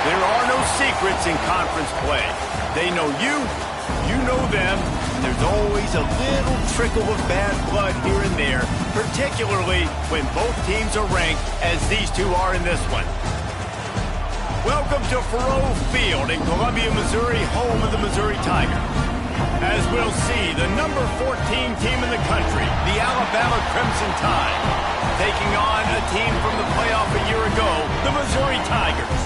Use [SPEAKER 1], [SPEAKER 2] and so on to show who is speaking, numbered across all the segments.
[SPEAKER 1] There are no secrets in conference play. They know you, you know them, and there's always a little trickle of bad blood here and there, particularly when both teams are ranked as these two are in this one. Welcome to Faurot Field in Columbia, Missouri, home of the Missouri Tigers. As we'll see, the number 14 team in the country, the Alabama Crimson Tide, taking on a team from the playoff a year ago, the Missouri Tigers.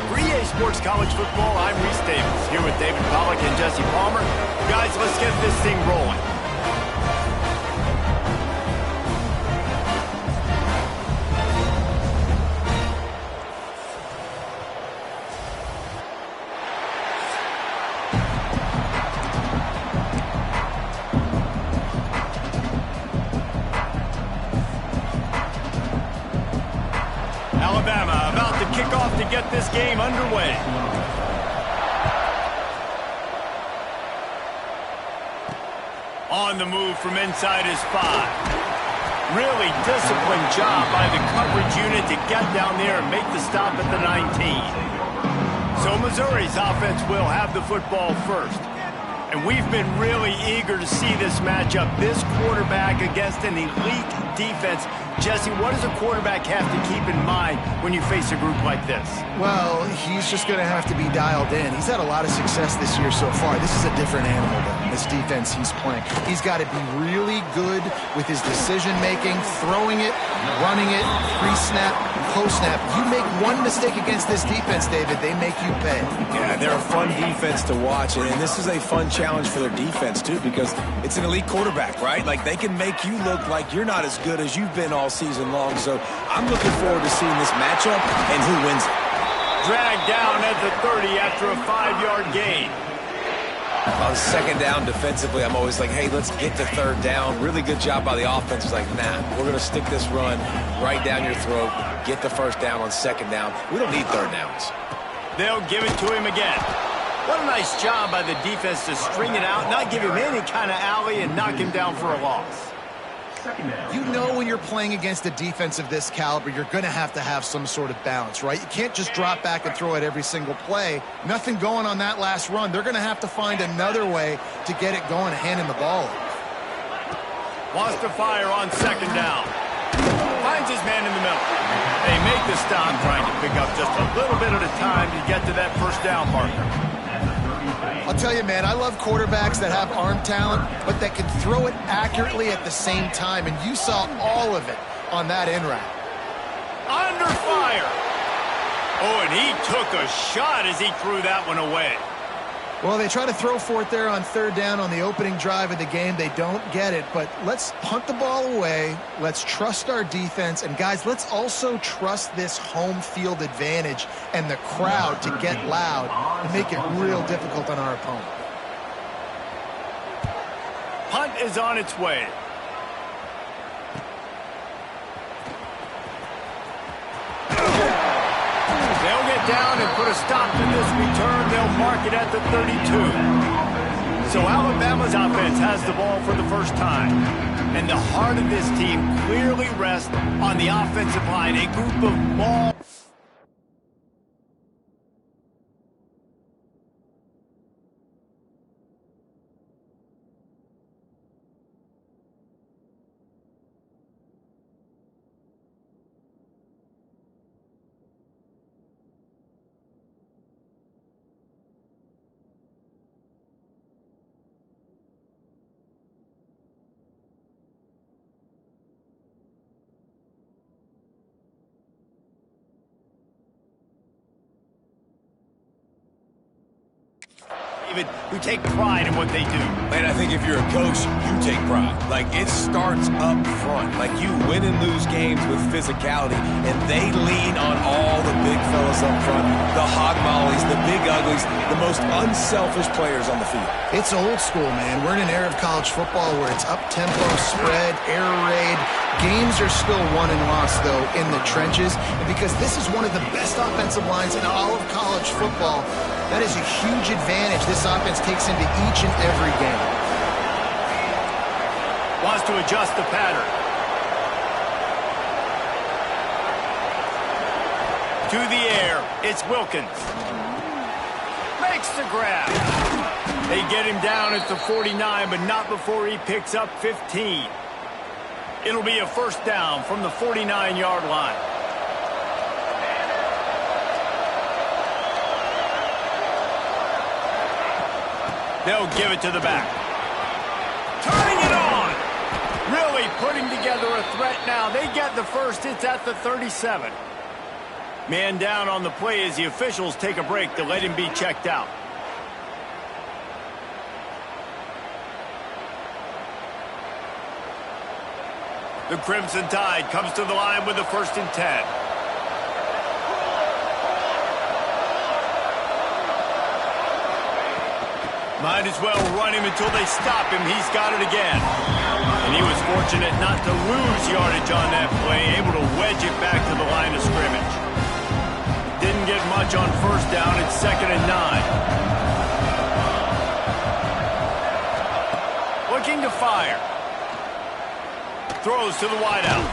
[SPEAKER 1] For EA Sports College Football, I'm Reese Davis, here with David Pollack and Jesse Palmer. Guys, let's get this thing rolling. Alabama about to kick off to get this game underway. On the move from inside his 5. Really disciplined job by the coverage unit to get down there and make the stop at the 19. So Missouri's offense will have the football first. And we've been really eager to see this matchup, this quarterback against an elite defense. Jesse, what does a quarterback have to keep in mind when you face a group like this?
[SPEAKER 2] Well, he's just going to have to be dialed in. He's had a lot of success this year so far. This is a different animal than this defense he's playing. He's got to be really good with his decision-making, throwing it, running it, pre-snap, post-snap. You make one mistake against this defense, David, they make you pay.
[SPEAKER 3] Yeah, they're a fun defense to watch, and this is a fun challenge for their defense, too, because it's an elite quarterback, right? Like, they can make you look like you're not as good as you've been all season long. So I'm looking forward to seeing this matchup and who wins it.
[SPEAKER 1] Dragged down at the 30 after a 5-yard gain.
[SPEAKER 3] On second down defensively, I'm always like, hey, let's get to third down. Really good job by the offense. It's like, nah, we're going to stick this run right down your throat, get the first down on second down. We don't need third downs.
[SPEAKER 1] They'll give it to him again. What a nice job by the defense to string it out, not give him any kind of alley, and knock him down for a loss.
[SPEAKER 2] You know when you're playing against a defense of this caliber, you're going to have some sort of balance, right? You can't just drop back and throw it every single play. Nothing going on that last run. They're going to have to find another way to get it going and hand him the ball.
[SPEAKER 1] Wants to fire on second down. Finds his man in the middle. They make the stop, trying to pick up just a little bit at a time to get to that first down marker.
[SPEAKER 2] I'll tell you, man, I love quarterbacks that have arm talent, but that can throw it accurately at the same time, and you saw all of it on that in route.
[SPEAKER 1] Under fire. Oh, and he took a shot as he threw that one away.
[SPEAKER 2] Well, they try to throw for it there on third down on the opening drive of the game. They don't get it, but let's punt the ball away. Let's trust our defense. And, guys, let's also trust this home field advantage and the crowd to get loud and make it real difficult on our opponent.
[SPEAKER 1] Punt is on its way. They'll get down and put a stop to this return. They'll mark it at the 32. So Alabama's offense has the ball for the first time. And the heart of this team clearly rests on the offensive line, a group of ball. Who take pride in what they do.
[SPEAKER 3] Man, I think if you're a coach, you take pride. Like, it starts up front. Like, you win and lose games with physicality, and they lean on all the big fellas up front, the hog mollies, the big uglies, the most unselfish players on the field.
[SPEAKER 2] It's old school, man. We're in an era of college football where it's up-tempo, spread, air raid. Games are still won and lost, though, in the trenches. And because this is one of the best offensive lines in all of college football, that is a huge advantage this offense takes into each and every game.
[SPEAKER 1] Wants to adjust the pattern. To the air, it's Wilkins. Makes the grab. They get him down at the 49, but not before he picks up 15. It'll be a first down from the 49-yard line. They'll give it to the back. Turning it on. Really putting together a threat now. They get the first. It's at the 37. Man down on the play as the officials take a break to let him be checked out. The Crimson Tide comes to the line with the 1st and 10. Might as well run him until they stop him. He's got it again. And he was fortunate not to lose yardage on that play, able to wedge it back to the line of scrimmage. Didn't get much on first down. It's 2nd and 9. Looking to fire. Throws to the wideout.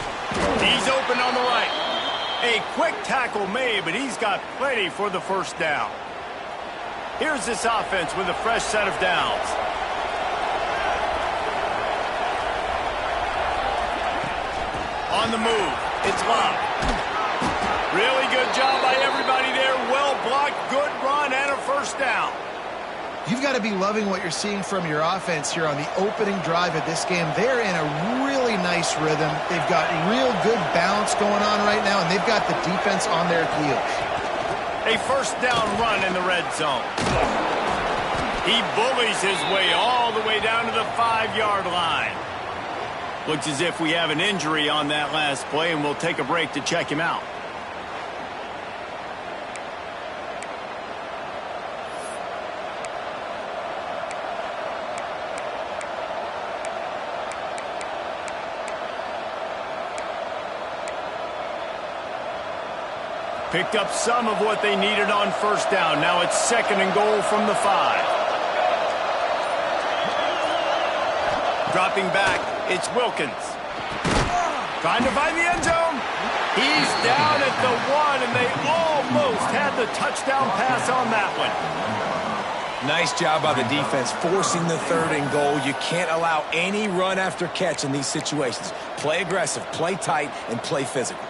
[SPEAKER 1] He's open on the right. A quick tackle made, but he's got plenty for the first down. Here's this offense with a fresh set of downs. On the move, it's Love. Really good job by everybody there. Well blocked, good run, and a first down.
[SPEAKER 2] You've got to be loving what you're seeing from your offense here on the opening drive of this game. They're in a really nice rhythm. They've got real good balance going on right now, and they've got the defense on their heels.
[SPEAKER 1] A first down run in the red zone. He bullies his way all the way down to the 5-yard line. Looks as if we have an injury on that last play, and we'll take a break to check him out. Picked up some of what they needed on first down. Now it's 2nd and goal from the 5. Dropping back, it's Wilkins. Trying to find the end zone. He's down at the 1, and they almost had the touchdown pass on that one.
[SPEAKER 3] Nice job by the defense forcing the 3rd and goal. You can't allow any run after catch in these situations. Play aggressive, play tight, and play physical.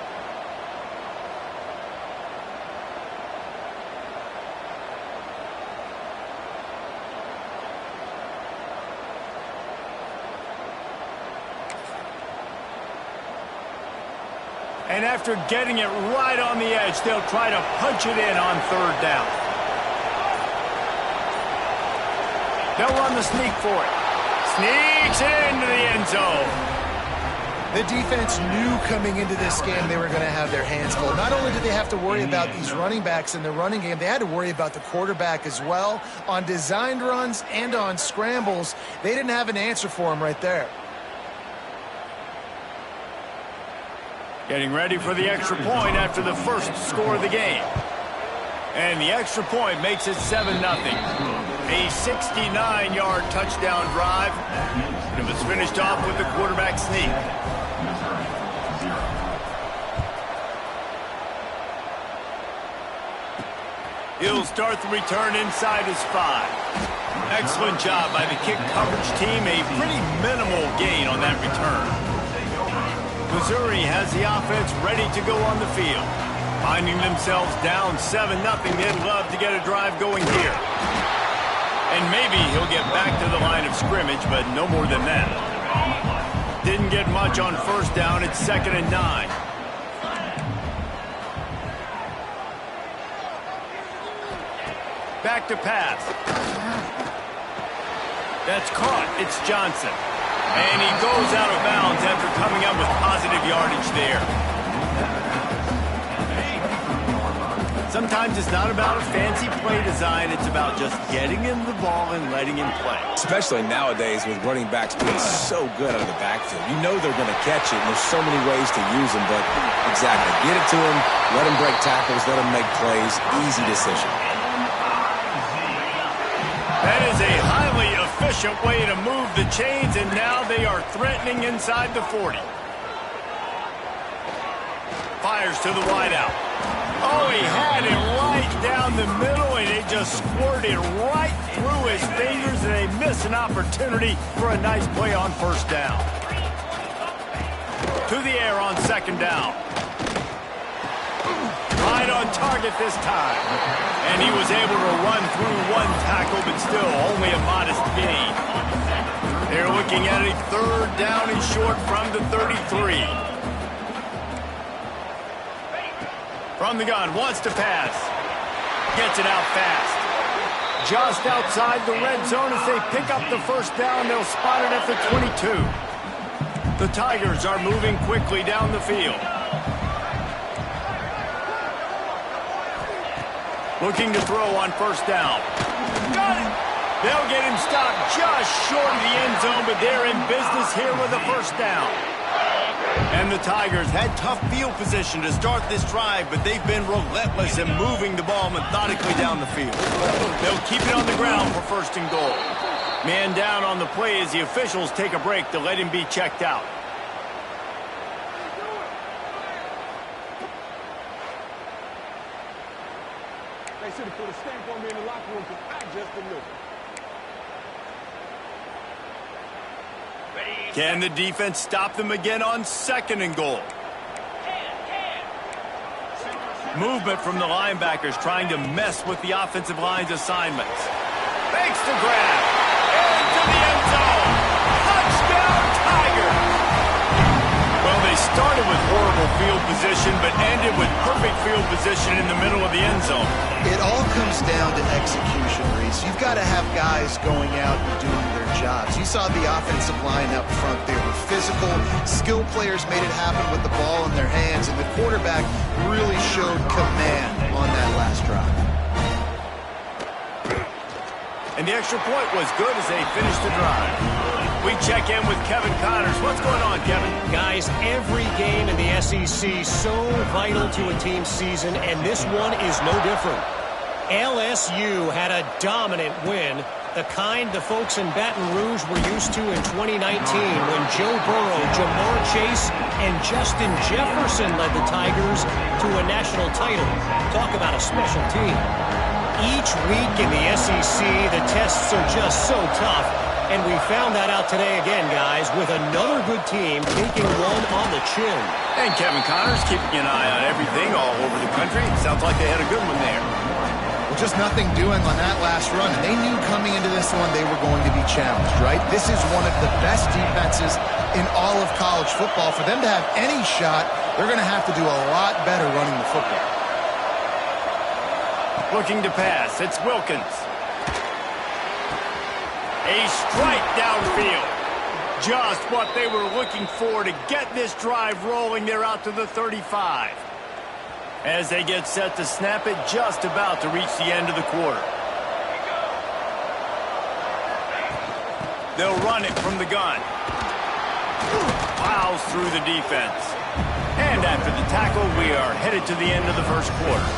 [SPEAKER 1] And after getting it right on the edge, they'll try to punch it in on 3rd down. They'll run the sneak for it. Sneaks it into the end zone.
[SPEAKER 2] The defense knew coming into this game they were going to have their hands full. Not only did they have to worry about these running backs in the running game, they had to worry about the quarterback as well. On designed runs and on scrambles, they didn't have an answer for him right there.
[SPEAKER 1] Getting ready for the extra point after the first score of the game. And the extra point makes it 7-0. A 69-yard touchdown drive. And it was finished off with the quarterback sneak. He'll start the return inside his 5. Excellent job by the kick coverage team. A pretty minimal gain on that return. Missouri has the offense ready to go on the field. Finding themselves down 7-0, they'd love to get a drive going here. And maybe he'll get back to the line of scrimmage, but no more than that. Didn't get much on first down. It's 2nd and 9. Back to pass. That's caught. It's Johnson. And he goes out of bounds after coming up with positive yardage there. Sometimes it's not about a fancy play design. It's about just getting him the ball and letting him play.
[SPEAKER 3] Especially nowadays with running backs being so good out of the backfield. You know they're going to catch it, and there's so many ways to use them. But exactly, get it to him, let him break tackles, let him make plays. Easy decision.
[SPEAKER 1] That is a highly efficient way to move the chains, and now they are threatening inside the 40. Fires to the wideout. Oh, he had it right down the middle, and it just squirted right through his fingers, and they miss an opportunity for a nice play on first down. To the air on second down. Right on target this time. And he was able to run through one tackle, but still only a modest gain. They're looking at a third down and short from the 33. From the gun, wants to pass. Gets it out fast. Just outside the red zone as they pick up the first down. They'll spot it at the 22. The Tigers are moving quickly down the field. Looking to throw on first down. Got it! They'll get him stopped just short of the end zone, but they're in business here with a first down. And the Tigers had tough field position to start this drive, but they've been relentless in moving the ball methodically down the field. They'll keep it on the ground for first and goal. Man down on the play as the officials take a break to let him be checked out.
[SPEAKER 4] They should have put a stamp on me in the locker room because I just delivered.
[SPEAKER 1] Can the defense stop them again on second and goal? Movement from the linebackers trying to mess with the offensive line's assignments. Fakes the grab. Into the end zone. Touchdown, Tigers! Well, they started with horrible field position, but ended with perfect field position in the middle of the end zone.
[SPEAKER 2] It all comes down to execution, Reese. You've got to have guys going out and doing their jobs. You saw the offensive line up front. They were physical. Skilled players made it happen with the ball in their hands, and the quarterback really showed command on that last drive.
[SPEAKER 1] And the extra point was good as they finished the drive. We check in with Kevin Connors. What's going on, Kevin?
[SPEAKER 5] Guys, every game in the SEC so vital to a team's season, and this one is no different. LSU had a dominant win, the kind the folks in Baton Rouge were used to in 2019 when Joe Burrow, Jamar Chase, and Justin Jefferson led the Tigers to a national title. Talk about a special team. Each week in the SEC, the tests are just so tough. And we found that out today again, guys, with another good team taking one on the chin.
[SPEAKER 1] And Kevin Connors keeping an eye on everything all over the country. Sounds like they had a good one there.
[SPEAKER 2] Well, just nothing doing on that last run. And they knew coming into this one they were going to be challenged, right? This is one of the best defenses in all of college football. For them to have any shot, they're going to have to do a lot better running the football.
[SPEAKER 1] Looking to pass. It's Wilkins. A strike downfield. Just what they were looking for to get this drive rolling. They're out to the 35. As they get set to snap it, just about to reach the end of the quarter. They'll run it from the gun. Plows through the defense. And after the tackle, we are headed to the end of the first quarter.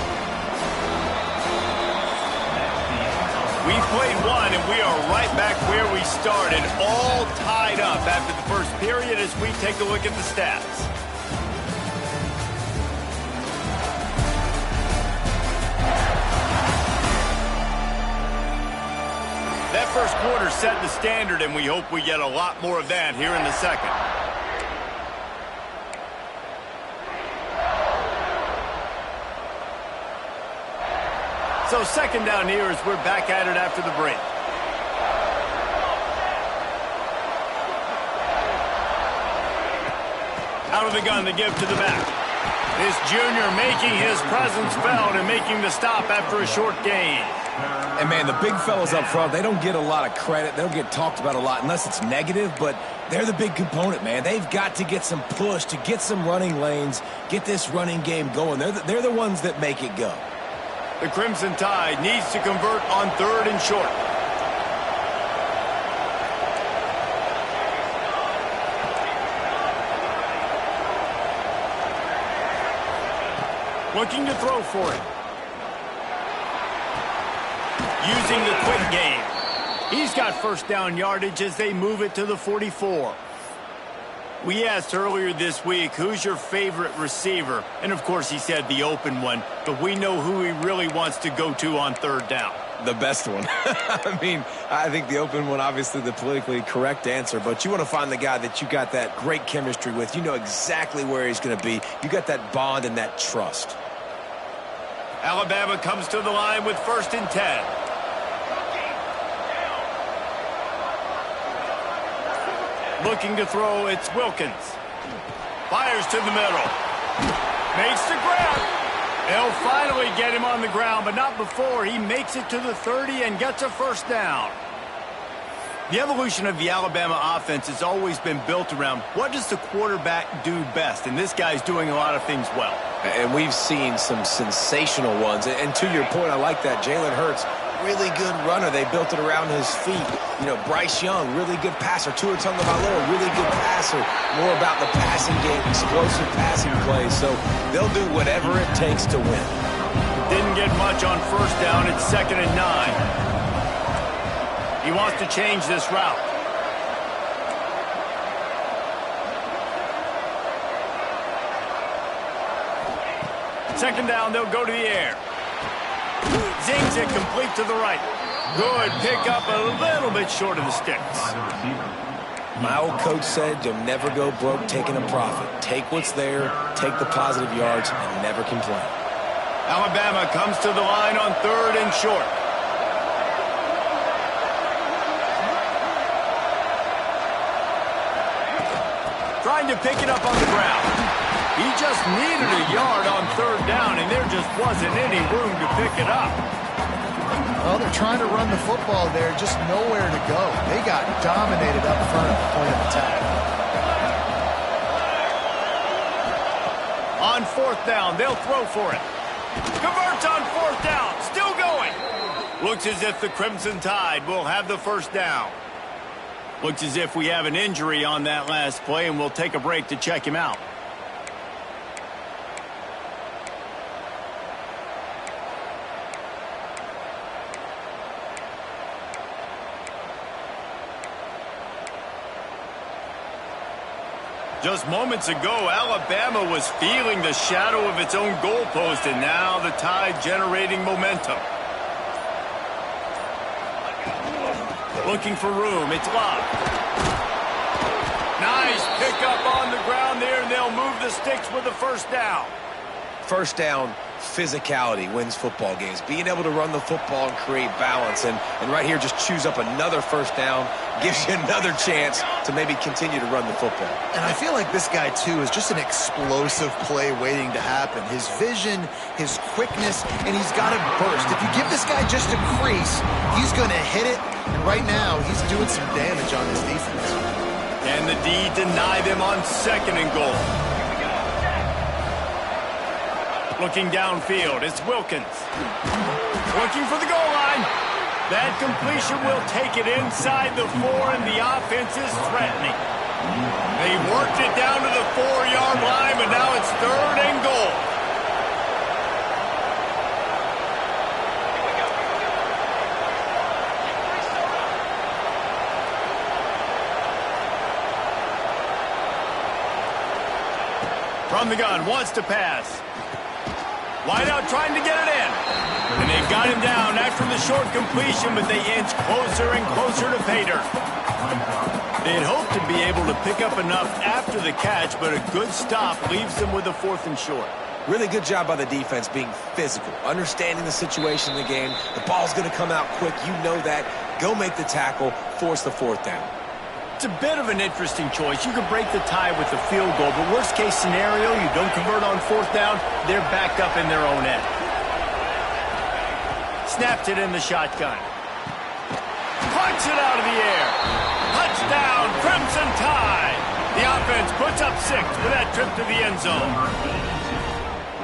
[SPEAKER 1] We've played one, and we are right back where we started, all tied up after the first period as we take a look at the stats. That first quarter set the standard, and we hope we get a lot more of that here in the second. So second down here as we're back at it after the break. Out of the gun, the give to the back. This junior making his presence felt and making the stop after a short gain.
[SPEAKER 3] And, man, the big fellas up front, they don't get a lot of credit. They don't get talked about a lot unless it's negative, but they're the big component, man. They've got to get some push, to get some running lanes, get this running game going. They're the ones that make it go.
[SPEAKER 1] The Crimson Tide needs to convert on third and short. Looking to throw for it. Using the quick game. He's got first down yardage as they move it to the 44. We asked earlier this week, who's your favorite receiver? And, of course, he said the open one. But we know who he really wants to go to on third down.
[SPEAKER 3] The best one. I mean, I think the open one, obviously the politically correct answer, but you want to find the guy that you got that great chemistry with. You know exactly where he's going to be. You got that bond and that trust.
[SPEAKER 1] Alabama comes to the line with 1st and 10. Looking to throw, it's Wilkins. Fires to the middle. Makes the grab. They'll finally get him on the ground, but not before he makes it to the 30 and gets a 1st down. The evolution of the Alabama offense has always been built around what does the quarterback do best, and this guy's doing a lot of things well.
[SPEAKER 3] And we've seen some sensational ones. And to your point, I like that. Jalen Hurts, really good runner. They built it around his feet. You know, Bryce Young, really good passer. Tua Tagovailoa, really good passer. More about the passing game, explosive passing plays. So they'll do whatever it takes to win.
[SPEAKER 1] Didn't get much on 1st down. It's 2nd and 9. He wants to change this route. Second down, they'll go to the air. Zings it complete to the right. Good pickup, a little bit short of the sticks.
[SPEAKER 3] My old coach said you'll never go broke taking a profit. Take what's there, take the positive yards, and never complain.
[SPEAKER 1] Alabama comes to the line on 3rd and short. Trying to pick it up on the ground. He just needed a yard on 3rd down, and there just wasn't any room to pick it up.
[SPEAKER 2] Well, they're trying to run the football there, just nowhere to go. They got dominated up front at the point of attack.
[SPEAKER 1] On 4th down, they'll throw for it. Converts on 4th down, still going. Looks as if the Crimson Tide will have the 1st down. Looks as if we have an injury on that last play, and we'll take a break to check him out. Just moments ago, Alabama was feeling the shadow of its own goalpost, and now the Tide generating momentum. Looking for room, it's Love. Nice pickup on the ground there, and they'll move the sticks with the 1st down.
[SPEAKER 3] 1st down, physicality wins football games. Being able to run the football and create balance. And right here, just choose up another 1st down, gives you another chance to maybe continue to run the football.
[SPEAKER 2] And I feel like this guy, too, is just an explosive play waiting to happen. His vision, his quickness, and he's got a burst. If you give this guy just a crease, he's going to hit it. And right now, he's doing some damage on this defense.
[SPEAKER 1] And the D deny them on 2nd and goal. Looking downfield, it's Wilkins. Looking for the goal line. That completion will take it inside the 4, and the offense is threatening. They worked it down to the 4-yard line, but now it's 3rd and goal. From the gun, wants to pass. Wide out trying to get it in. And they've got him down after the short completion, but they inch closer and closer to pay dirt. They'd hoped to be able to pick up enough after the catch, but a good stop leaves them with a 4th and short.
[SPEAKER 3] Really good job by the defense being physical, understanding the situation in the game. The ball's going to come out quick. You know that. Go make the tackle, force the 4th down.
[SPEAKER 1] It's a bit of an interesting choice. You could break the tie with a field goal, but worst case scenario, you don't convert on 4th down, they're backed up in their own end. Snaps it in the shotgun. Punts it out of the air. Touchdown, Crimson Tide. The offense puts up 6 for that trip to the end zone.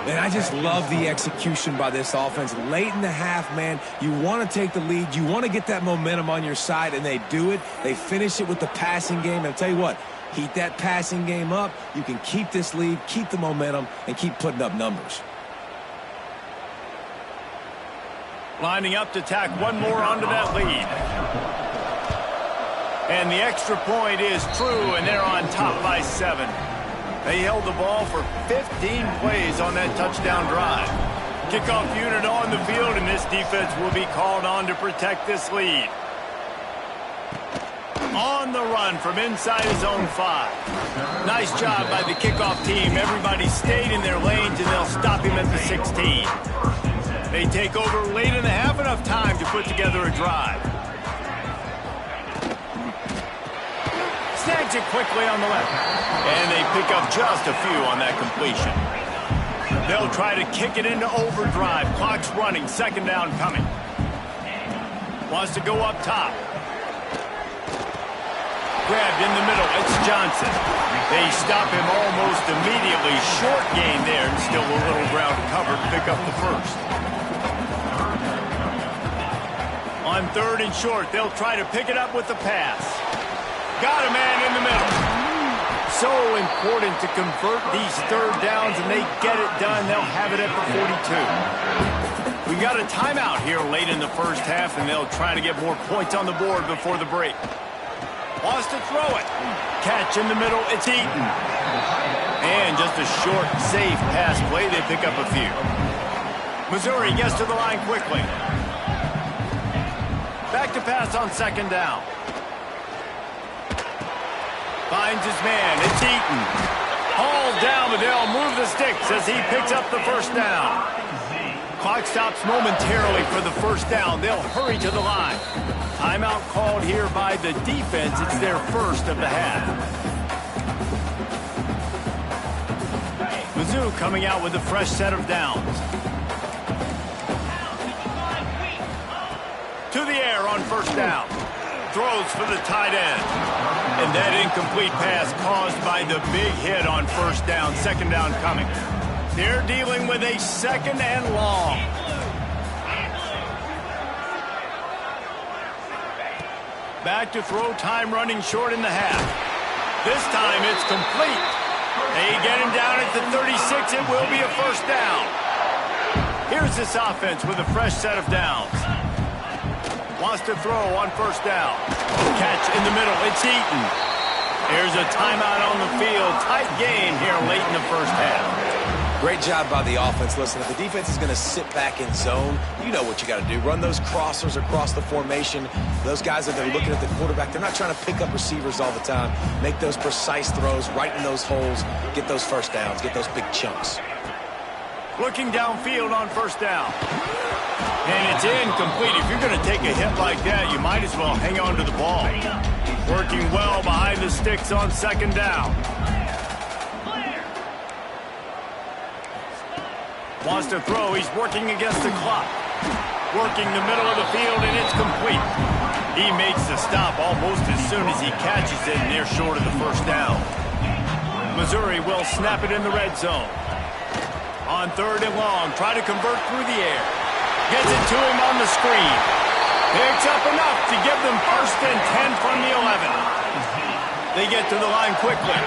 [SPEAKER 3] And I just love the execution by this offense. Late in the half, man, you want to take the lead. You want to get that momentum on your side, and they do it. They finish it with the passing game. And I'll tell you what, heat that passing game up. You can keep this lead, keep the momentum, and keep putting up numbers. Lining up to tack one more onto that lead.
[SPEAKER 1] And the extra point is true, and they're on top by 7. They held the ball for 15 plays on that touchdown drive. Kickoff unit on the field, and this defense will be called on to protect this lead. On the run from inside his own 5. Nice job by the kickoff team. Everybody stayed in their lanes, and they'll stop him at the 16. They take over late in the half, enough time to put together a drive. Snags it quickly on the left. And they pick up just a few on that completion. They'll try to kick it into overdrive. Clock's running. Second down coming. Wants to go up top. Grabbed in the middle. It's Johnson. They stop him almost immediately. Short gain there, and still a little ground covered to pick up the first. On 3rd and short, they'll try to pick it up with the pass. Got a man in the middle. So important to convert these 3rd downs, and they get it done. They'll have it at the 42. We got a timeout here late in the first half, and they'll try to get more points on the board before the break. Wants to throw it. Catch in the middle. It's Eaton. And just a short, safe pass play. They pick up a few. Missouri gets to the line quickly. Back to pass on 2nd down. Finds his man. It's Eaton. Hauled down, but they'll move the sticks as he picks up the first down. Clock stops momentarily for the first down. They'll hurry to the line. Timeout called here by the defense. It's their first of the half. Mizzou coming out with a fresh set of downs. To the air on 1st down. Throws for the tight end. And that incomplete pass caused by the big hit on 1st down. 2nd down coming. They're dealing with a 2nd and long. Back to throw, time running short in the half. This time it's complete. They get him down at the 36. It will be a 1st down. Here's this offense with a fresh set of downs. Wants to throw on 1st down. Catch in the middle. It's Eaton. Here's a timeout on the field. Tight game here late in the first half.
[SPEAKER 3] Great job by the offense. Listen, if the defense is going to sit back in zone, you know what you got to do. Run those crossers across the formation. Those guys that they're looking at the quarterback, they're not trying to pick up receivers all the time. Make those precise throws right in those holes. Get those 1st downs. Get those big chunks.
[SPEAKER 1] Looking downfield on 1st down. And it's incomplete. If you're going to take a hit like that, you might as well hang on to the ball. Working well behind the sticks on 2nd down. Wants to throw. He's working against the clock. Working the middle of the field, and it's complete. He makes the stop almost as soon as he catches it, and they're short of the 1st down. Missouri will snap it in the red zone. On 3rd and long, try to convert through the air. Gets it to him on the screen. Picks up enough to give them 1st and 10 from the 11. They get to the line quickly.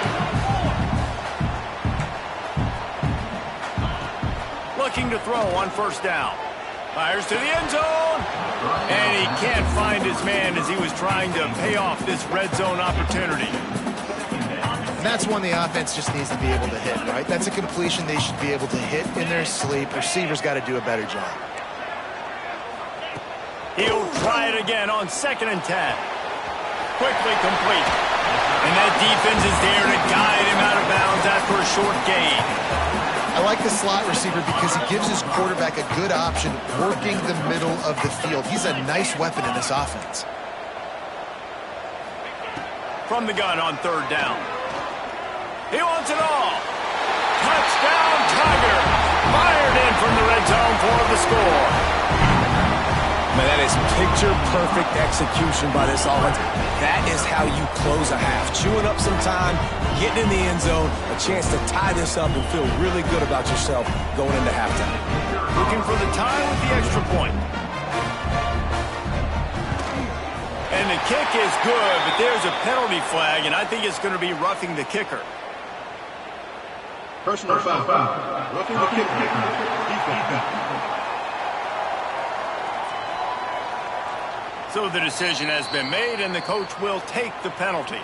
[SPEAKER 1] Looking to throw on 1st down. Fires to the end zone. And he can't find his man as he was trying to pay off this red zone opportunity.
[SPEAKER 2] That's one the offense just needs to be able to hit, right? That's a completion they should be able to hit in their sleep. Receivers got to do a better job.
[SPEAKER 1] He'll try it again on 2nd and 10. Quickly complete. And that defense is there to guide him out of bounds after a short gain.
[SPEAKER 2] I like the slot receiver because he gives his quarterback a good option working the middle of the field. He's a nice weapon in this offense.
[SPEAKER 1] From the gun on 3rd down. He wants it all. Touchdown, Tiger. Fired in from the red zone for the score.
[SPEAKER 3] Man, that is picture-perfect execution by this offense. That is how you close a half. Chewing up some time, getting in the end zone, a chance to tie this up and feel really good about yourself going into halftime.
[SPEAKER 1] Looking for the tie with the extra point. And the kick is good, but there's a penalty flag, and I think it's going to be roughing the kicker.
[SPEAKER 4] Personal foul. Roughing the kicker. Defense.
[SPEAKER 1] So the decision has been made, and the coach will take the penalty.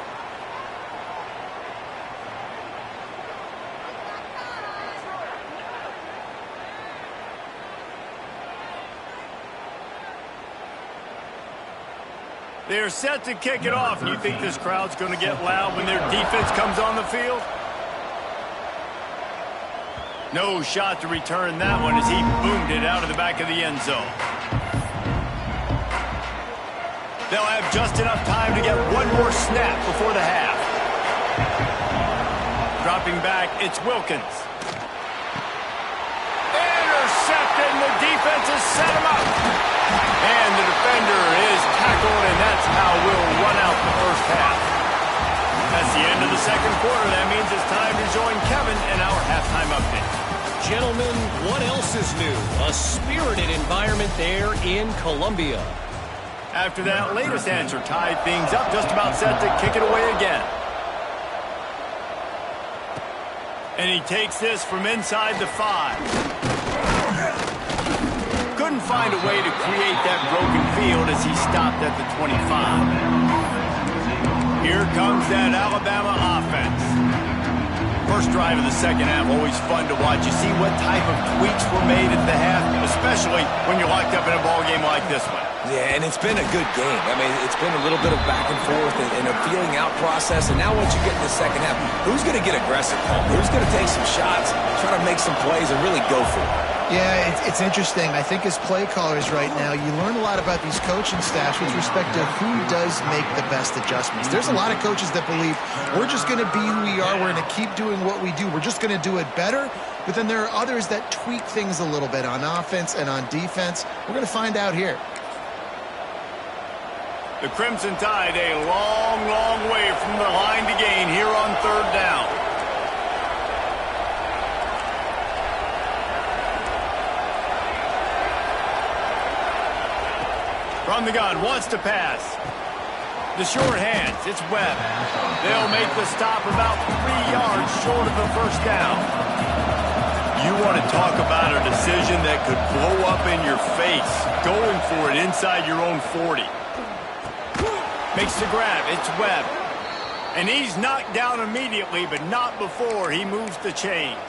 [SPEAKER 1] They're set to kick it off. You think this crowd's going to get loud when their defense comes on the field? No shot to return that one as he boomed it out of the back of the end zone. They'll have just enough time to get one more snap before the half. Dropping back, it's Wilkins. Intercepted, and the defense has set him up. And the defender is tackled, and that's how we'll run out the first half. That's the end of the second quarter. That means it's time to join Kevin in our halftime update.
[SPEAKER 5] Gentlemen, what else is new? A spirited environment there in Columbia.
[SPEAKER 1] After that latest answer tied things up, just about set to kick it away again. And he takes this from inside the 5. Couldn't find a way to create that broken field as he stopped at the 25. Here comes that Alabama offense. First drive of the second half, always fun to watch. You see what type of tweaks were made at the half, especially when you're locked up in a ball game like this one.
[SPEAKER 3] Yeah, and it's been a good game. I mean, it's been a little bit of back and forth and a feeling out process. And now once you get in the second half, who's going to get aggressive, Paul? Who's going to take some shots, try to make some plays, and really go for it?
[SPEAKER 2] Yeah, it's interesting. I think as play callers right now, you learn a lot about these coaching staffs with respect to who does make the best adjustments. There's a lot of coaches that believe we're just going to be who we are. We're going to keep doing what we do. We're just going to do it better. But then there are others that tweak things a little bit on offense and on defense. We're going to find out here.
[SPEAKER 1] The Crimson Tide a long, long way from the line to gain here on third down. From the gun, wants to pass. The short hands, it's Webb. They'll make the stop about 3 yards short of the first down. You want to talk about a decision that could blow up in your face. Going for it inside your own 40. Makes the grab, it's Webb. And he's knocked down immediately, but not before he moves the chains.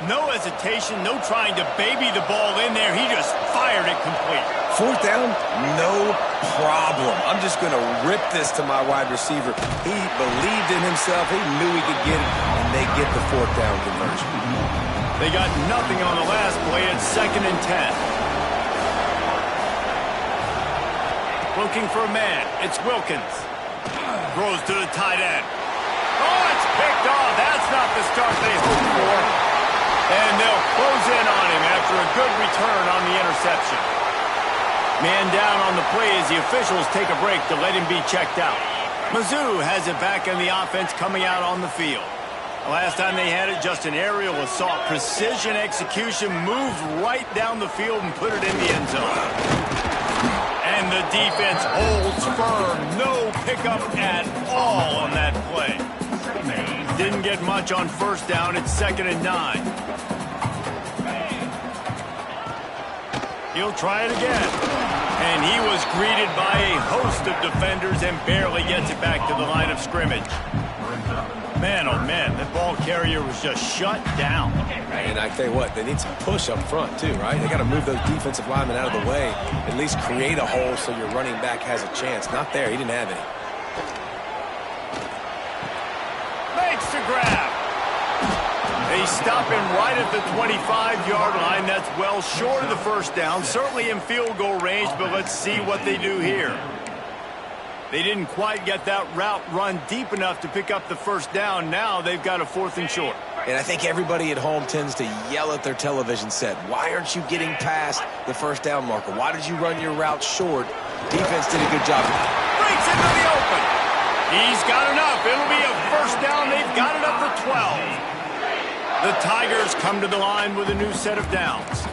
[SPEAKER 1] No hesitation, no trying to baby the ball in there. He just fired it complete.
[SPEAKER 3] Fourth down, no problem. I'm just going to rip this to my wide receiver. He believed in himself. He knew he could get it, and they get the fourth down conversion.
[SPEAKER 1] They got nothing on the last play. It's 2nd and 10. Looking for a man. It's Wilkins. Throws to the tight end. Oh, it's picked off. That's not the start they hoped for. And they'll close in on him after a good return on the interception. Man down on the play as the officials take a break to let him be checked out. Mizzou has it back in the offense coming out on the field. The last time they had it, just an aerial assault. Precision execution, moves right down the field and put it in the end zone. And the defense holds firm. No pickup at all on that play. Didn't get much on first down. It's 2nd and 9. He'll try it again. And he was greeted by a host of defenders and barely gets it back to the line of scrimmage. Man, oh man, that ball carrier was just shut down.
[SPEAKER 3] And I tell you what, they need some push up front too, right? They got to move those defensive linemen out of the way, at least create a hole so your running back has a chance. Not there, he didn't have any.
[SPEAKER 1] Makes the grab. They stop him right at the 25-yard line. That's well short of the first down, certainly in field goal range, but let's see what they do here. They didn't quite get that route run deep enough to pick up the first down. Now they've got a 4th and short.
[SPEAKER 3] And I think everybody at home tends to yell at their television set. Why aren't you getting past the first down marker? Why did you run your route short? Defense did a good job.
[SPEAKER 1] Breaks into the open. He's got enough. It'll be a first down. They've got it up to 12. The Tigers come to the line with a new set of downs.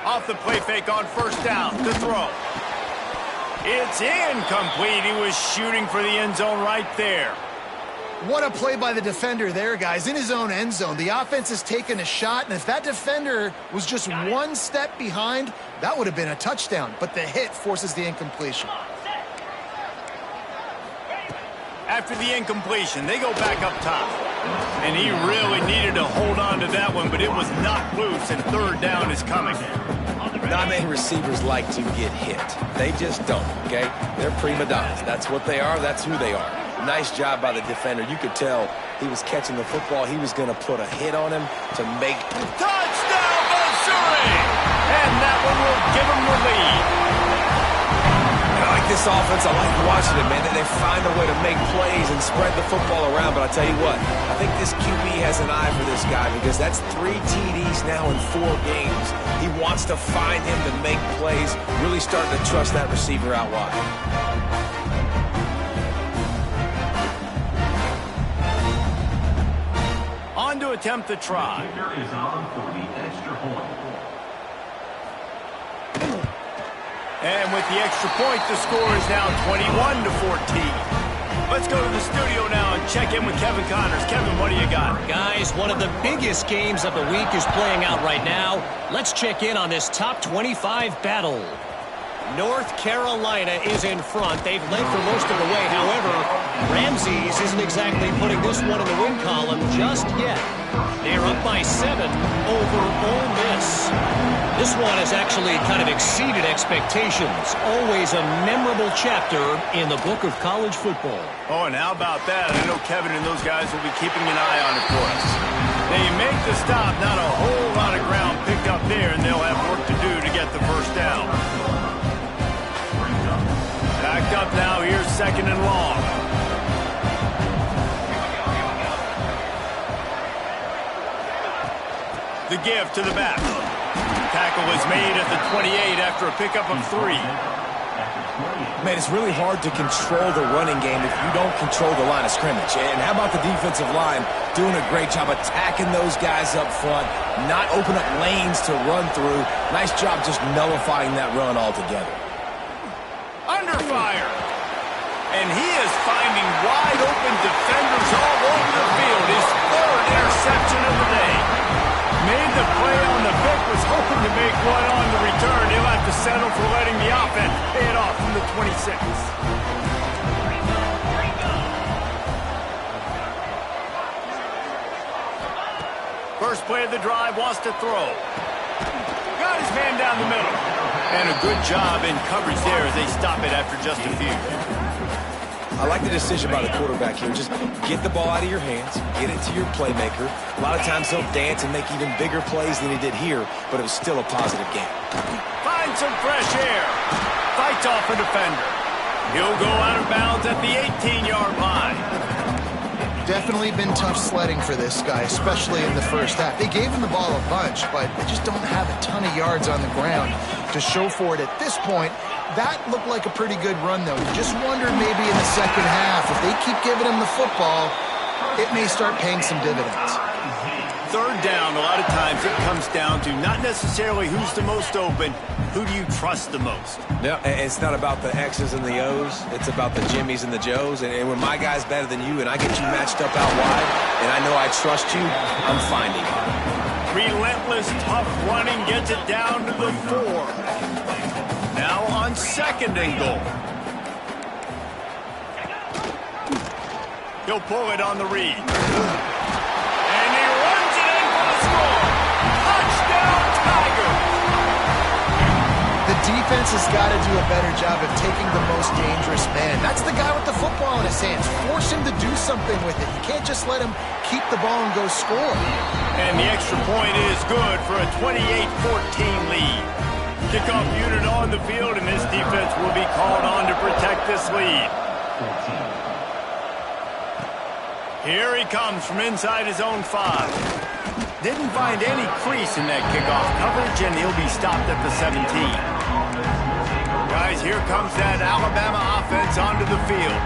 [SPEAKER 1] Off the play fake on first down. The throw. It's incomplete. He was shooting for the end zone right there.
[SPEAKER 2] What a play by the defender there, guys. In his own end zone, the offense has taken a shot, and if that defender was just one step behind, that would have been a touchdown. But the hit forces the incompletion.
[SPEAKER 1] After the incompletion, they go back up top. And he really needed to hold on to that one, but it was knocked loose, and third down is coming.
[SPEAKER 3] Not many receivers like to get hit. They just don't, okay? They're prima donnas. That's what they are. That's who they are. Nice job by the defender. You could tell he was catching the football. He was going to put a hit on him to make...
[SPEAKER 1] Touchdown, Missouri! And that one will give him the lead.
[SPEAKER 3] I like this offense. I like watching it, man. They find a way to make plays and spread the football around. But I tell you what, I think this QB has an eye for this guy because that's 3 TDs now in 4 games. He wants to find him to make plays, really starting to trust that receiver out wide.
[SPEAKER 1] On to attempt the try.
[SPEAKER 6] Is on for the extra point.
[SPEAKER 1] And with the extra point, the score is now 21-14. Let's go to the studio now and check in with Kevin Connors. Kevin, what do you got?
[SPEAKER 5] Guys, one of the biggest games of the week is playing out right now. Let's check in on this top 25 battle. North Carolina is in front. They've led for most of the way. However, Ramses isn't exactly putting this one in the win column just yet. They're up by 7 over Ole Miss. This one has actually kind of exceeded expectations. Always a memorable chapter in the book of college football.
[SPEAKER 1] Oh, and how about that? I know Kevin and those guys will be keeping an eye on it for us. They make the stop, not a whole lot of ground picked up there, and they'll have work to do to get the first down. Backed up now, here's 2nd and long. The give to the back. Tackle is made at the 28 after a pickup of 3.
[SPEAKER 3] Man, it's really hard to control the running game if you don't control the line of scrimmage. And how about the defensive line doing a great job attacking those guys up front, not open up lanes to run through. Nice job just nullifying that run altogether.
[SPEAKER 1] Under fire. And he is finding wide open defenders all over the field. His 3rd interception of the day. Made the play on the pick, was hoping to make one on the return. He'll have to settle for letting the offense pay it off from the 26. First play of the drive, wants to throw. Got his man down the middle. And a good job in coverage there as they stop it after just a few.
[SPEAKER 3] I like the decision by the quarterback here. Just get the ball out of your hands, get it to your playmaker. A lot of times he'll dance and make even bigger plays than he did here, but it was still a positive game.
[SPEAKER 1] Finds some fresh air. Fights off a defender. He'll go out of bounds at the 18-yard line.
[SPEAKER 2] Definitely been tough sledding for this guy, especially in the first half. They gave him the ball a bunch, but they just don't have a ton of yards on the ground to show for it at this point. That looked like a pretty good run, though. You just wonder maybe in the second half, if they keep giving him the football, it may start paying some dividends.
[SPEAKER 1] Third down, a lot of times it comes down to not necessarily who's the most open, who do you trust the most?
[SPEAKER 3] No, it's not about the X's and the O's. It's about the Jimmys and the Joes. And when my guy's better than you and I get you matched up out wide, and I know I trust you, I'm finding it.
[SPEAKER 1] Relentless, tough running gets it down to the 4. Now on 2nd and goal. He'll pull it on the read. And he runs it in for the score. Touchdown, Tiger!
[SPEAKER 2] The defense has got to do a better job of taking the most dangerous man. That's the guy with the football in his hands. Force him to do something with it. You can't just let him keep the ball and go score.
[SPEAKER 1] And the extra point is good for a 28-14 lead. Kickoff unit on the field, and this defense will be called on to protect this lead. Here he comes from inside his own 5. Didn't find any crease in that kickoff coverage, and he'll be stopped at the 17. Guys, here comes that Alabama offense onto the field.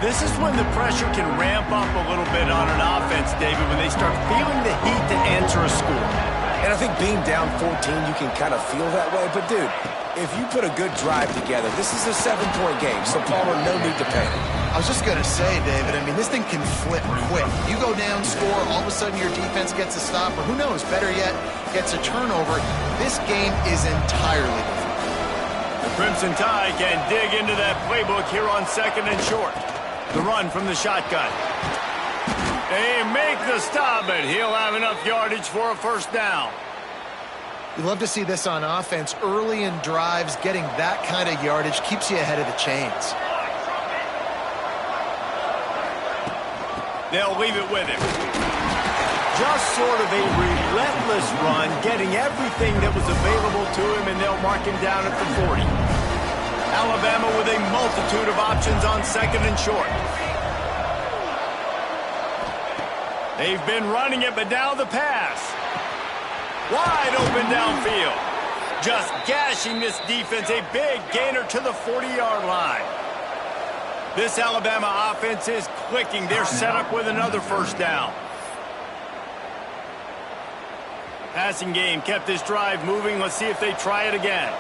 [SPEAKER 1] This is when the pressure can ramp up a little bit on an offense, David, when they start feeling the heat to answer a score.
[SPEAKER 3] And I think being down 14, you can kind of feel that way. But, dude, if you put a good drive together, this is a 7-point game. So, Palmer, no need to panic.
[SPEAKER 2] I was just going to say, David, I mean, this thing can flip quick. You go down, score, all of a sudden your defense gets a stop, or who knows, better yet, gets a turnover. This game is entirely different.
[SPEAKER 1] The Crimson Tide can dig into that playbook here on 2nd and short. The run from the shotgun. They make the stop, but he'll have enough yardage for a first down.
[SPEAKER 2] You love to see this on offense. Early in drives, getting that kind of yardage keeps you ahead of the chains.
[SPEAKER 1] They'll leave it with him. Just sort of a relentless run, getting everything that was available to him, and they'll mark him down at the 40. Alabama with a multitude of options on 2nd and short. They've been running it, but now the pass. Wide open downfield. Just gashing this defense. A big gainer to the 40-yard line. This Alabama offense is clicking. They're set up with another first down. Passing game kept this drive moving. Let's see if they try it again.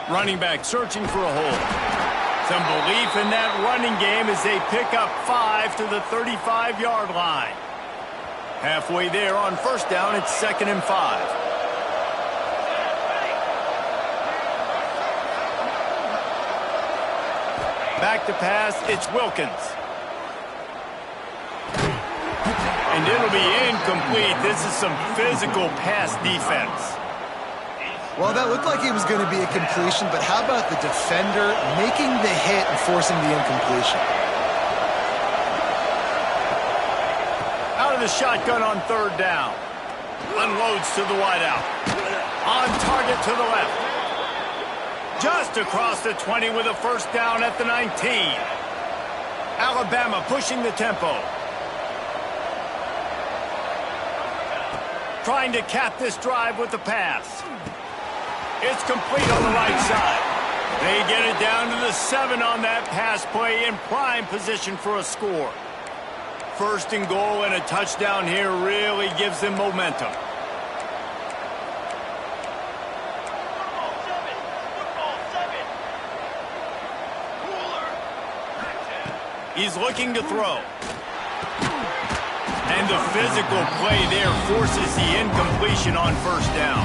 [SPEAKER 1] Running back searching for a hole. Some belief in that running game as they pick up 5 to the 35-yard line. Halfway there on first down, it's 2nd and 5. Back to pass, it's Wilkins. And it'll be incomplete. This is some physical pass defense.
[SPEAKER 2] Well, that looked like it was going to be a completion, but how about the defender making the hit and forcing the incompletion?
[SPEAKER 1] Out of the shotgun on 3rd down. Unloads to the wideout. On target to the left. Just across the 20 with a first down at the 19. Alabama pushing the tempo. Trying to cap this drive with the pass. It's complete on the right side. They get it down to the 7 on that pass play in prime position for a score. 1st and goal and a touchdown here really gives them momentum. He's looking to throw. And the physical play there forces the incompletion on first down.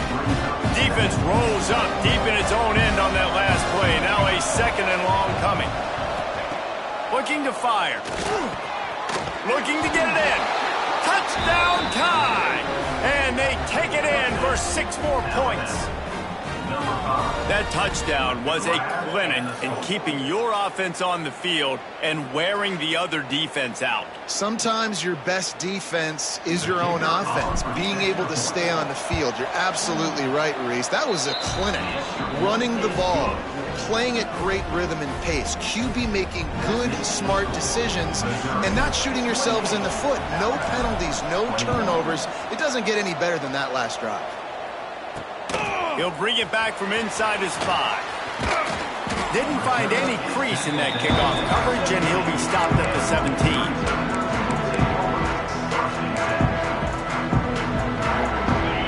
[SPEAKER 1] Defense rolls up deep in its own end on that last play. Now a 2nd and long coming. Looking to fire. Looking to get it in. Touchdown tie! And they take it in for 6 more points. That touchdown was a clinic in keeping your offense on the field and wearing the other defense out.
[SPEAKER 2] Sometimes your best defense is your own offense, being able to stay on the field. You're absolutely right, Reese. That was a clinic. Running the ball, playing at great rhythm and pace, QB making good, smart decisions, and not shooting yourselves in the foot. No penalties, no turnovers. It doesn't get any better than that last drive.
[SPEAKER 1] He'll bring it back from inside his 5. Didn't find any crease in that kickoff coverage, and he'll be stopped at the 17.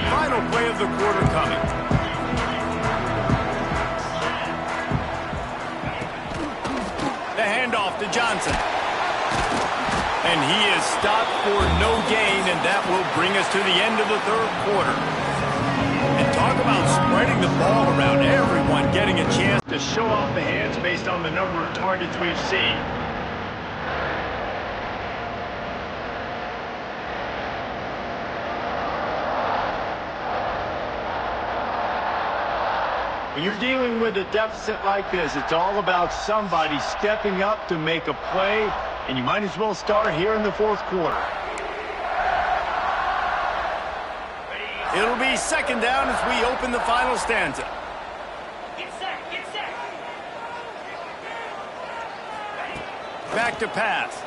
[SPEAKER 1] Final play of the quarter coming. The handoff to Johnson. And he is stopped for no gain, and that will bring us to the end of the 3rd quarter. And talk about spreading the ball around, everyone getting a chance to show off the hands based on the number of targets we've seen. When you're dealing with a deficit like this, it's all about somebody stepping up to make a play, and you might as well start here in the 4th quarter. It'll be 2nd down as we open the final stanza.
[SPEAKER 7] Get set, get set.
[SPEAKER 1] Back to pass.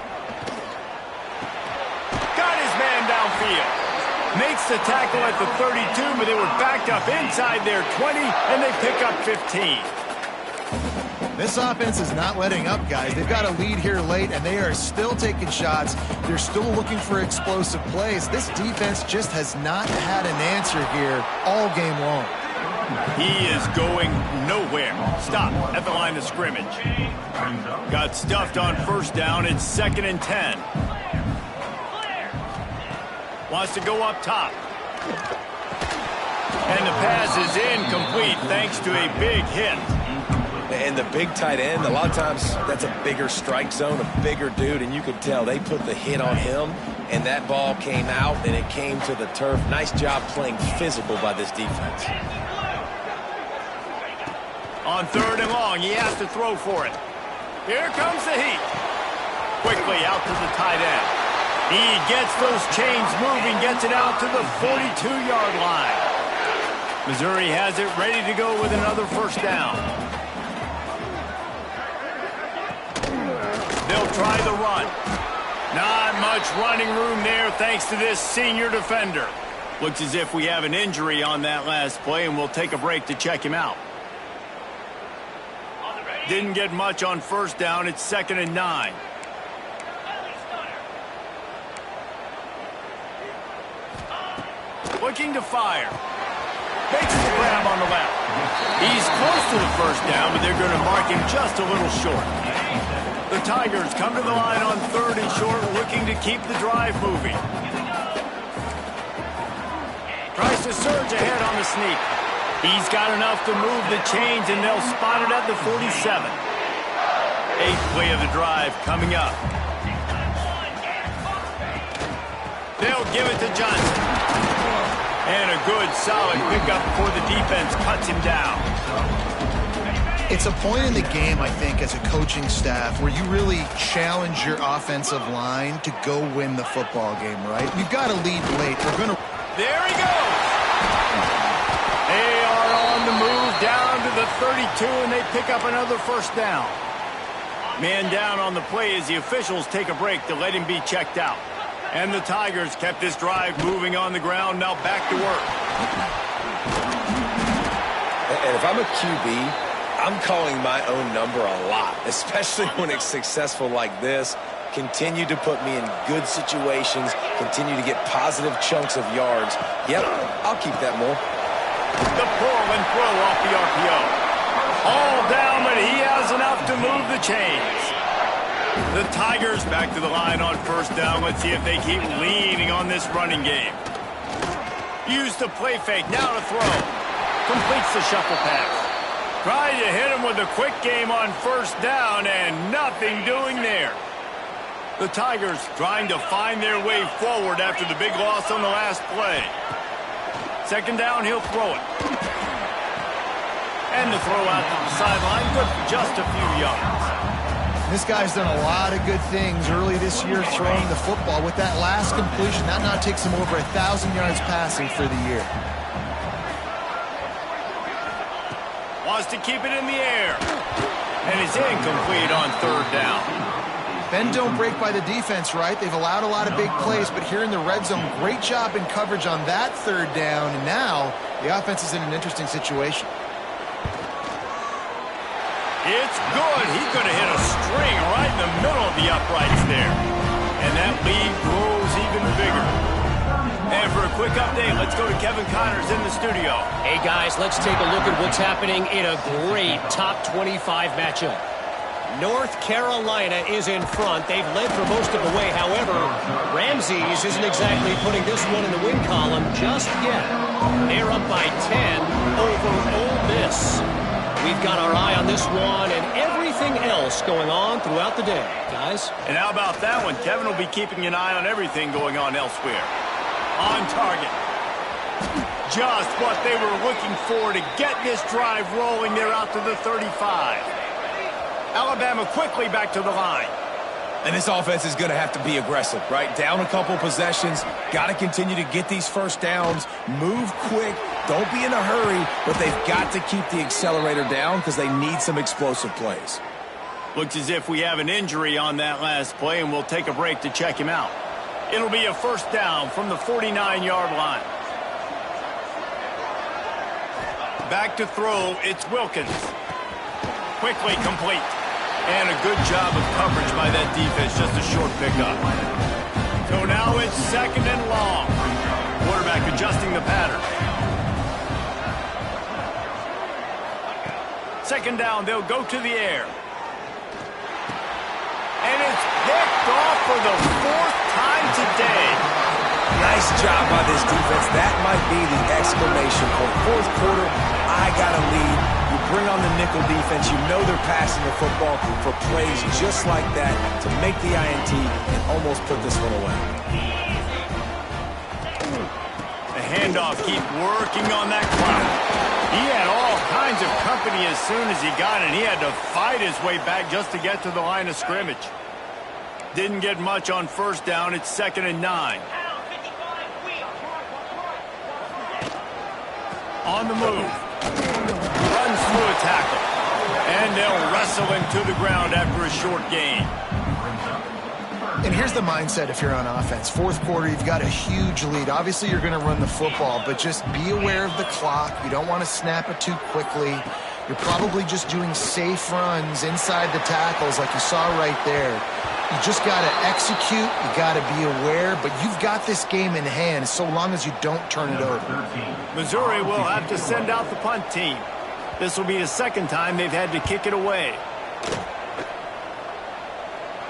[SPEAKER 1] Got his man downfield. Makes the tackle at the 32, but they were backed up inside their 20, and they pick up 15.
[SPEAKER 2] This offense is not letting up, guys. They've got a lead here late, and they are still taking shots. They're still looking for explosive plays. This defense just has not had an answer here all game long.
[SPEAKER 1] He is going nowhere. Stop at the line of scrimmage. Got stuffed on first down. It's 2nd and 10. Wants to go up top. And the pass is incomplete thanks to a big hit.
[SPEAKER 3] And the big tight end, a lot of times that's a bigger strike zone, a bigger dude, and you could tell they put the hit on him, and that ball came out, and it came to the turf. Nice job playing physical by this defense.
[SPEAKER 1] On 3rd and long, he has to throw for it. Here comes the heat. Quickly out to the tight end. He gets those chains moving, gets it out to the 42-yard line. Missouri has it ready to go with another first down. They'll try the run. Not much running room there thanks to this senior defender. Looks as if we have an injury on that last play, and we'll take a break to check him out. Didn't get much on first down. It's 2nd and 9. Looking to fire. Makes the grab on the left. He's close to the first down, but they're going to mark him just a little short. The Tigers come to the line on 3rd and short, looking to keep the drive moving. Tries to surge ahead on the sneak. He's got enough to move the chains, and they'll spot it at the 47. 8th play of the drive coming up. They'll give it to Johnson. And a good, solid pickup before the defense cuts him down.
[SPEAKER 2] It's a point in the game, I think, as a coaching staff where you really challenge your offensive line to go win the football game, right? You've got to lead late. We're going to...
[SPEAKER 1] There he goes! They are on the move down to the 32, and they pick up another first down. Man down on the play as the officials take a break to let him be checked out. And the Tigers kept this drive moving on the ground, now back to work.
[SPEAKER 3] And if I'm a QB, I'm calling my own number a lot, especially when it's successful like this. Continue to put me in good situations, continue to get positive chunks of yards. Yep, I'll keep that more.
[SPEAKER 1] The pull and throw off the RPO. All down, but he has enough to move the chains. The Tigers back to the line on first down. Let's see if they keep leaning on this running game. Use the play fake, now to throw. Completes the shuffle pass. Trying to hit him with a quick game on first down, and nothing doing there. The Tigers trying to find their way forward after the big loss on the last play. 2nd down, he'll throw it. And the throw out to the sideline, good for just a few yards.
[SPEAKER 2] This guy's done a lot of good things early this year throwing the football. With that last completion, that now takes him over 1,000 yards passing for the year.
[SPEAKER 1] Wants to keep it in the air. And it's incomplete on 3rd down.
[SPEAKER 2] Bend don't break by the defense, right? They've allowed a lot of big plays, but here in the red zone, great job in coverage on that 3rd down. And now the offense is in an interesting situation.
[SPEAKER 1] It's good. He's going to hit a string right in the middle of the uprights there. And that lead grows even bigger. And for a quick update, let's go to Kevin Connors in the studio.
[SPEAKER 5] Hey, guys, let's take a look at what's happening in a great top 25 matchup. North Carolina is in front. They've led for most of the way. However, Ramses isn't exactly putting this one in the win column just yet. They're up by 10 over Ole Miss. We've got our eye on this one and everything else going on throughout the day, guys.
[SPEAKER 1] And how about that one? Kevin will be keeping an eye on everything going on elsewhere. On target. Just what they were looking for to get this drive rolling. They're out to the 35. Alabama quickly back to the line.
[SPEAKER 3] And this offense is going to have to be aggressive, right? Down a couple possessions, got to continue to get these first downs, move quick, don't be in a hurry, but they've got to keep the accelerator down because they need some explosive plays.
[SPEAKER 1] Looks as if we have an injury on that last play, and we'll take a break to check him out. It'll be a first down from the 49-yard line. Back to throw, it's Wilkins. quickly complete. And a good job of coverage by that defense, just a short pickup. So now it's 2nd and long. Quarterback adjusting the pattern. 2nd down, they'll go to the air. And it's picked off for the 4th time today.
[SPEAKER 3] Nice job by this defense. That might be the exclamation point. 4th quarter, I got a lead. You bring on the nickel defense. You know they're passing the football for plays just like that to make the INT and almost put this one away.
[SPEAKER 1] The handoff, keep working on that clock. He had all kinds of company as soon as he got it. He had to fight his way back just to get to the line of scrimmage. Didn't get much on 1st down. It's 2nd and 9. On the move. Runs through a tackle. And they'll wrestle him to the ground after a short gain.
[SPEAKER 2] And here's the mindset if you're on offense. 4th quarter, you've got a huge lead. Obviously, you're going to run the football, but just be aware of the clock. You don't want to snap it too quickly. You're probably just doing safe runs inside the tackles like you saw right there. You just got to execute. You got to be aware, but you've got this game in hand so long as you don't turn it over.
[SPEAKER 1] Missouri will have to send out the punt team. This will be the 2nd time they've had to kick it away.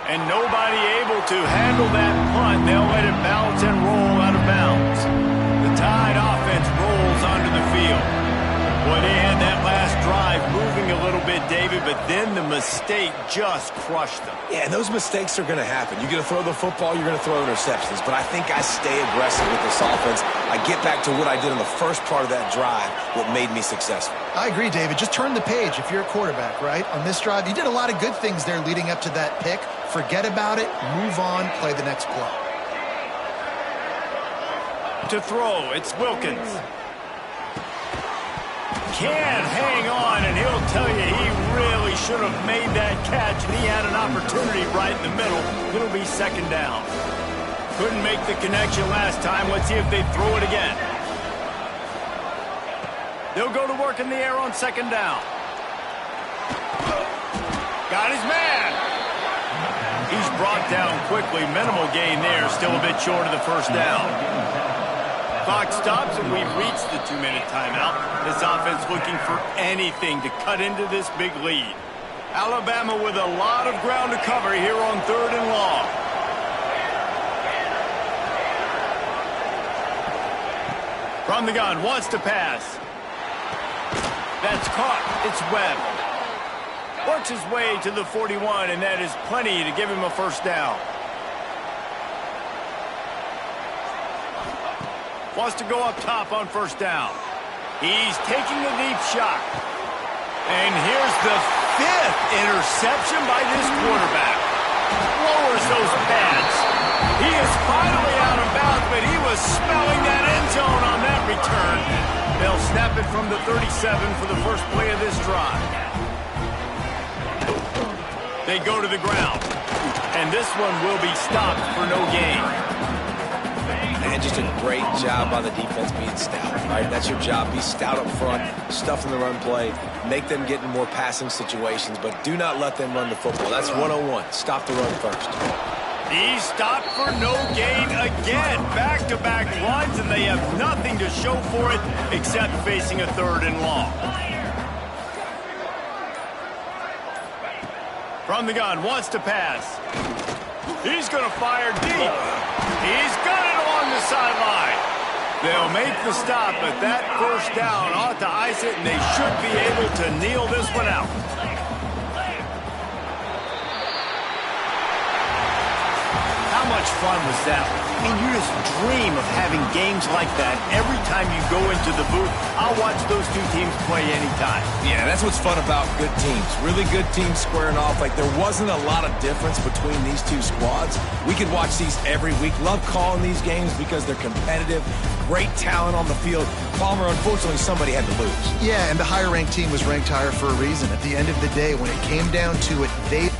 [SPEAKER 1] And nobody able to handle that punt. They'll let it bounce and roll out of bounds. The Tide offense rolls onto the field. Well, they had that last drive moving a little bit, David, but then the mistake just crushed them.
[SPEAKER 3] Yeah, and those mistakes are going to happen. You're going to throw the football, you're going to throw interceptions. But I think I stay aggressive with this offense. I get back to what I did in the first part of that drive, what made me successful.
[SPEAKER 2] I agree, David. Just turn the page if you're a quarterback, right? On this drive, you did a lot of good things there leading up to that pick. Forget about it, move on, play the next play.
[SPEAKER 1] To throw, it's Wilkins. Can't hang on, and he'll tell you he really should have made that catch, and he had an opportunity right in the middle. It'll be 2nd down. Couldn't make the connection last time. Let's see if they throw it again. They'll go to work in the air on 2nd down. Got his man. He's brought down quickly. Minimal gain there. Still a bit short of the 1st down. Clock stops, and we've reached the 2-minute timeout. This offense looking for anything to cut into this big lead. Alabama with a lot of ground to cover here on 3rd and long. From the gun, wants to pass. That's caught. It's Webb. Works his way to the 41, and that is plenty to give him a 1st down. Wants to go up top on 1st down. He's taking a deep shot. And here's the 5th interception by this quarterback. Lowers those pads. He is finally out of bounds, but he was smelling that end zone on that return. They'll snap it from the 37 for the first play of this drive. They go to the ground. And this one will be stopped for no gain.
[SPEAKER 3] And just a great job by the defense being stout, right? That's your job. Be stout up front, stuff in the run play, make them get in more passing situations, but do not let them run the football. That's 101. Stop the run first.
[SPEAKER 1] He stopped for no gain again. Back-to-back runs, and they have nothing to show for it except facing a 3rd and long. From the gun, wants to pass. He's going to fire deep. He's got it along the sideline. They'll make the stop, but that 1st down ought to ice it, and they should be able to kneel this one out. How much fun was that? I mean, you just dream of having games like that every time you go into the booth. I'll watch those two teams play anytime.
[SPEAKER 3] Yeah, that's what's fun about good teams. Really good teams squaring off. Like, there wasn't a lot of difference between these two squads. We could watch these every week. Love calling these games because they're competitive. Great talent on the field. Palmer, unfortunately, somebody had to lose.
[SPEAKER 2] Yeah, and the higher-ranked team was ranked higher for a reason. At the end of the day, when it came down to it, they